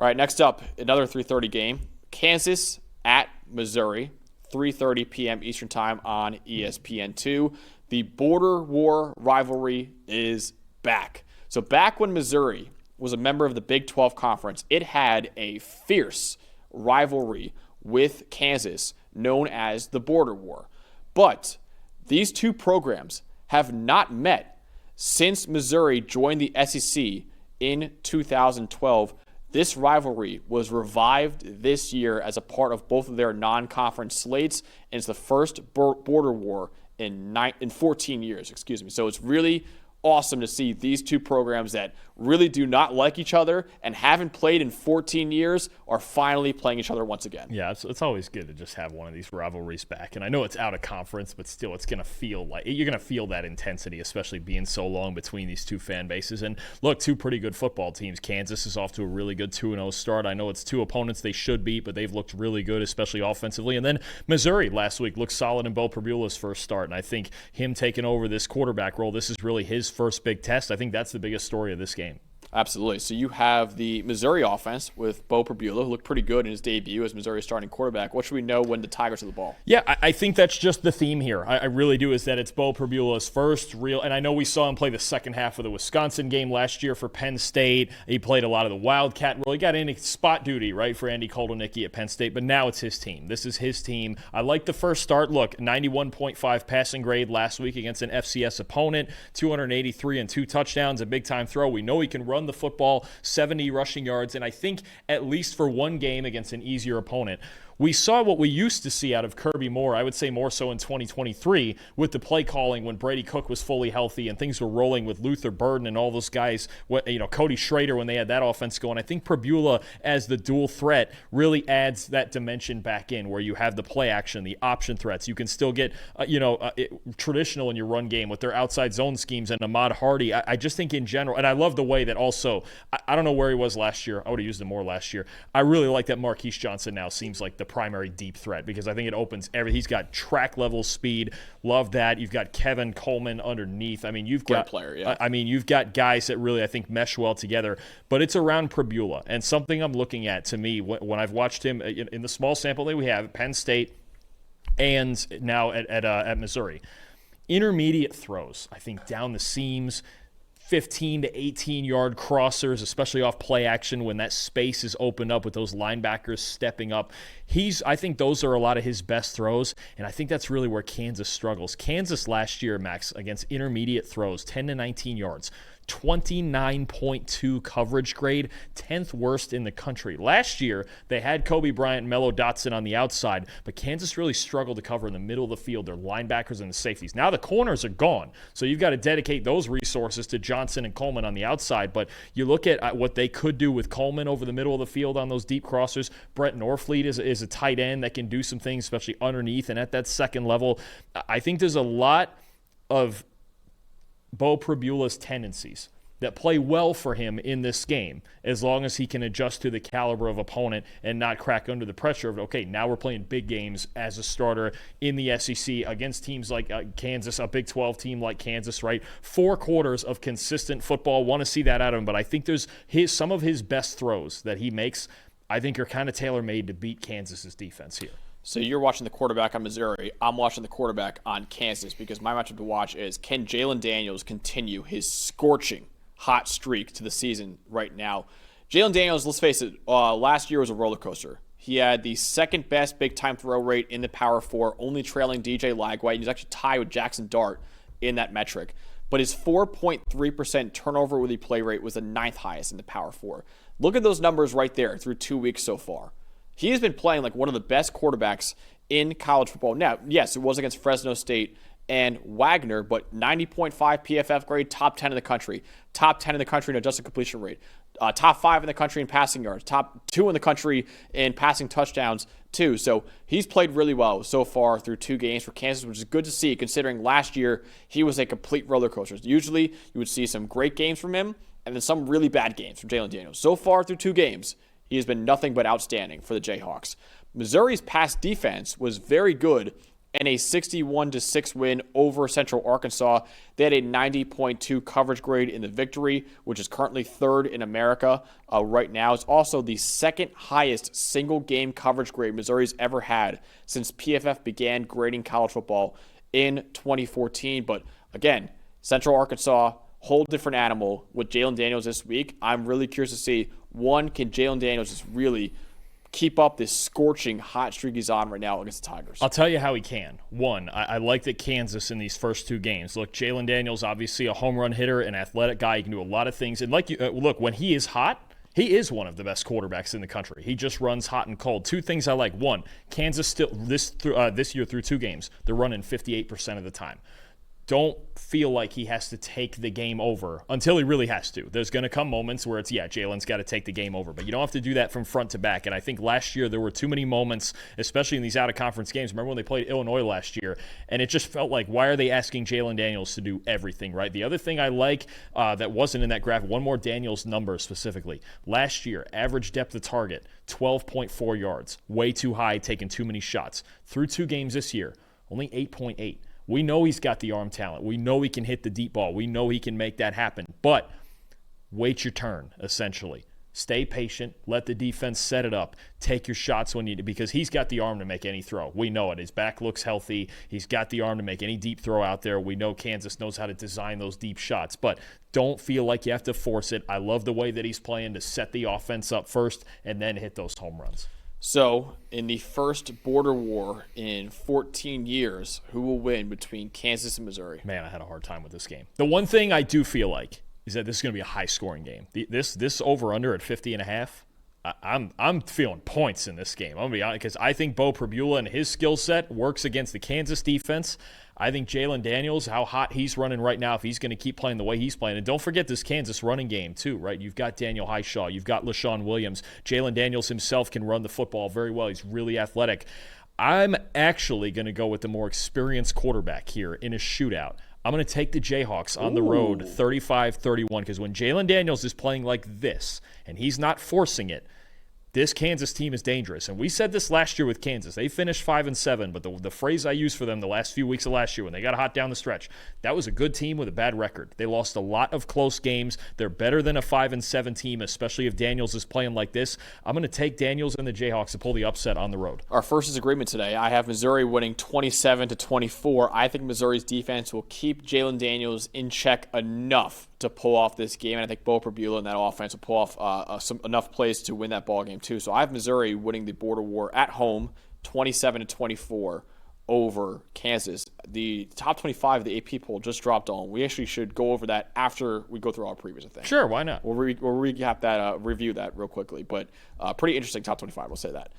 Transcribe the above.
All right, next up, another 3:30 game. Kansas at Missouri, 3:30 p.m. Eastern Time on ESPN2. The border war rivalry is back. So back when Missouri was a member of the Big 12 Conference, it had a fierce rivalry with Kansas known as the border war. But these two programs have not met since Missouri joined the SEC in 2012. This rivalry was revived this year as a part of both of their non-conference slates, and it's the first border war in 14 years. So it's really awesome to see these two programs that really do not like each other and haven't played in 14 years are finally playing each other once again. Yeah, it's always good to just have one of these rivalries back. And I know it's out of conference, but still it's going to feel like you're going to feel that intensity, especially being so long between these two fan bases. And look, two pretty good football teams. Kansas is off to a really good 2-0 start. I know it's two opponents they should beat, but they've looked really good, especially offensively. And then Missouri last week looked solid in Bo Pribula's first start. And I think him taking over this quarterback role, this is really his first big test. I think that's the biggest story of this game. Absolutely. So you have the Missouri offense with Bo Pribula, who looked pretty good in his debut as Missouri's starting quarterback. What should we know when the Tigers have the ball? Yeah, I think that's just the theme here. I really do, is that it's Bo Pribula's first real, and I know we saw him play the second half of the Wisconsin game last year for Penn State. He played a lot of the Wildcat role. He got in spot duty, right, for Andy Koldenicki at Penn State, but now it's his team. This is his team. I like the first start. Look, 91.5 passing grade last week against an FCS opponent, 283 and 2 touchdowns, a big-time throw. We know he can run the football, 70 rushing yards, and I think at least for one game against an easier opponent, we saw what we used to see out of Kirby Moore, I would say more so in 2023, with the play calling when Brady Cook was fully healthy and things were rolling with Luther Burden and all those guys, Cody Schrader when they had that offense going. I think Pribula as the dual threat really adds that dimension back in where you have the play action, the option threats. You can still get, traditional in your run game with their outside zone schemes and Ahmad Hardy. I just think in general, and I love the way that also, I don't know where he was last year. I would have used him more last year. I really like that Marquise Johnson now seems like the primary deep threat because I think it opens everything. He's got track level speed. Love that. You've got Kevin Coleman underneath. I mean, you've got player, yeah. You've got guys that really I think mesh well together. But it's around Pribula, and something I'm looking at to me when I've watched him in the small sample that we have at Penn State and now at Missouri. Intermediate throws, I think down the seams, 15 to 18-yard crossers, especially off play action when that space is opened up with those linebackers stepping up. I think those are a lot of his best throws, and I think that's really where Kansas struggles. Kansas last year, Max, against intermediate throws, 10 to 19 yards, 29.2 coverage grade, 10th worst in the country. Last year, they had Kobe Bryant and Mello Dotson on the outside, but Kansas really struggled to cover in the middle of the field, their linebackers and the safeties. Now the corners are gone, so you've got to dedicate those resources to Johnson and Coleman on the outside, but you look at what they could do with Coleman over the middle of the field on those deep crossers. Brett Norfleet is a tight end that can do some things, especially underneath and at that second level. I think there's a lot of Bo Pribula's tendencies that play well for him in this game as long as he can adjust to the caliber of opponent and not crack under the pressure of, okay, now we're playing big games as a starter in the SEC against teams like Kansas, a Big 12 team like Kansas, right? 4 quarters of consistent football. Want to see that out of him, but I think there's some of his best throws that he makes, I think are kind of tailor-made to beat Kansas's defense here. So you're watching the quarterback on Missouri. I'm watching the quarterback on Kansas because my matchup to watch is, can Jalen Daniels continue his scorching hot streak to the season right now? Jalen Daniels, let's face it, last year was a roller coaster. He had the second best big-time throw rate in the Power 4, only trailing DJ Lagway. He's actually tied with Jackson Dart in that metric. But his 4.3% turnover-worthy play rate was the 9th highest in the Power 4. Look at those numbers right there through 2 weeks so far. He has been playing like one of the best quarterbacks in college football. Now, yes, it was against Fresno State and Wagner, but 90.5 PFF grade, top 10 in the country. Top 10 in the country in adjusted completion rate. Top 5 in the country in passing yards. Top 2 in the country in passing touchdowns, too. So he's played really well so far through 2 games for Kansas, which is good to see considering last year he was a complete roller coaster. Usually you would see some great games from him and then some really bad games from Jalen Daniels. So far through 2 games, he has been nothing but outstanding for the Jayhawks. Missouri's pass defense was very good and a 61-6 win over Central Arkansas. They had a 90.2 coverage grade in the victory, which is currently third in America right now. It's also the second highest single game coverage grade Missouri's ever had since PFF began grading college football in 2014. But again, Central Arkansas, whole different animal with Jalen Daniels this week. I'm really curious to see, one, can Jalen Daniels just really keep up this scorching hot streak he's on right now against the Tigers? I'll tell you how he can. One, I like that Kansas in these first two games. Look, Jalen Daniels, obviously a home run hitter, an athletic guy. He can do a lot of things. And look, when he is hot, he is one of the best quarterbacks in the country. He just runs hot and cold. Two things I like. One, Kansas still this year through two games, they're running 58% of the time. Don't feel like he has to take the game over until he really has to. There's going to come moments where it's, Jalen's got to take the game over. But you don't have to do that from front to back. And I think last year there were too many moments, especially in these out-of-conference games. Remember when they played Illinois last year? And it just felt like, why are they asking Jalen Daniels to do everything, right? The other thing I like that wasn't in that graph, one more Daniels number specifically. Last year, average depth of target, 12.4 yards. Way too high, taking too many shots. Through two games this year, only 8.8. We know he's got the arm talent. We know he can hit the deep ball. We know he can make that happen. But wait your turn, essentially. Stay patient. Let the defense set it up. Take your shots when you do, because he's got the arm to make any throw. We know it. His back looks healthy. He's got the arm to make any deep throw out there. We know Kansas knows how to design those deep shots. But don't feel like you have to force it. I love the way that he's playing to set the offense up first and then hit those home runs. So, in the first border war in 14 years, who will win between Kansas and Missouri? Man, I had a hard time with this game. The one thing I do feel like is that this is going to be a high-scoring game. This over-under at 50.5, I'm feeling points in this game. I'm going to be honest, because I think Bo Pribula and his skill set works against the Kansas defense. I think Jalen Daniels, how hot he's running right now, if he's going to keep playing the way he's playing. And don't forget this Kansas running game, too, right? You've got Daniel Highshaw. You've got LaShawn Williams. Jalen Daniels himself can run the football very well. He's really athletic. I'm actually going to go with the more experienced quarterback here in a shootout. I'm going to take the Jayhawks on the road 35-31, because when Jalen Daniels is playing like this and he's not forcing it, this Kansas team is dangerous. And we said this last year with Kansas. They finished 5-7, but the phrase I used for them the last few weeks of last year when they got hot down the stretch, that was a good team with a bad record. They lost a lot of close games. They're better than a 5-7 team, especially if Daniels is playing like this. I'm going to take Daniels and the Jayhawks to pull the upset on the road. Our first disagreement today, I have Missouri winning 27-24. I think Missouri's defense will keep Jalen Daniels in check enough to pull off this game, and I think Bo Pribula and that offense will pull off enough plays to win that ball game too. So I have Missouri winning the border war at home, 27-24 over Kansas. The top 25 of the AP poll just dropped on. We actually should go over that after we go through our previews, I think. Sure, why not? We'll recap that, review that real quickly, but pretty interesting top 25. We'll say that.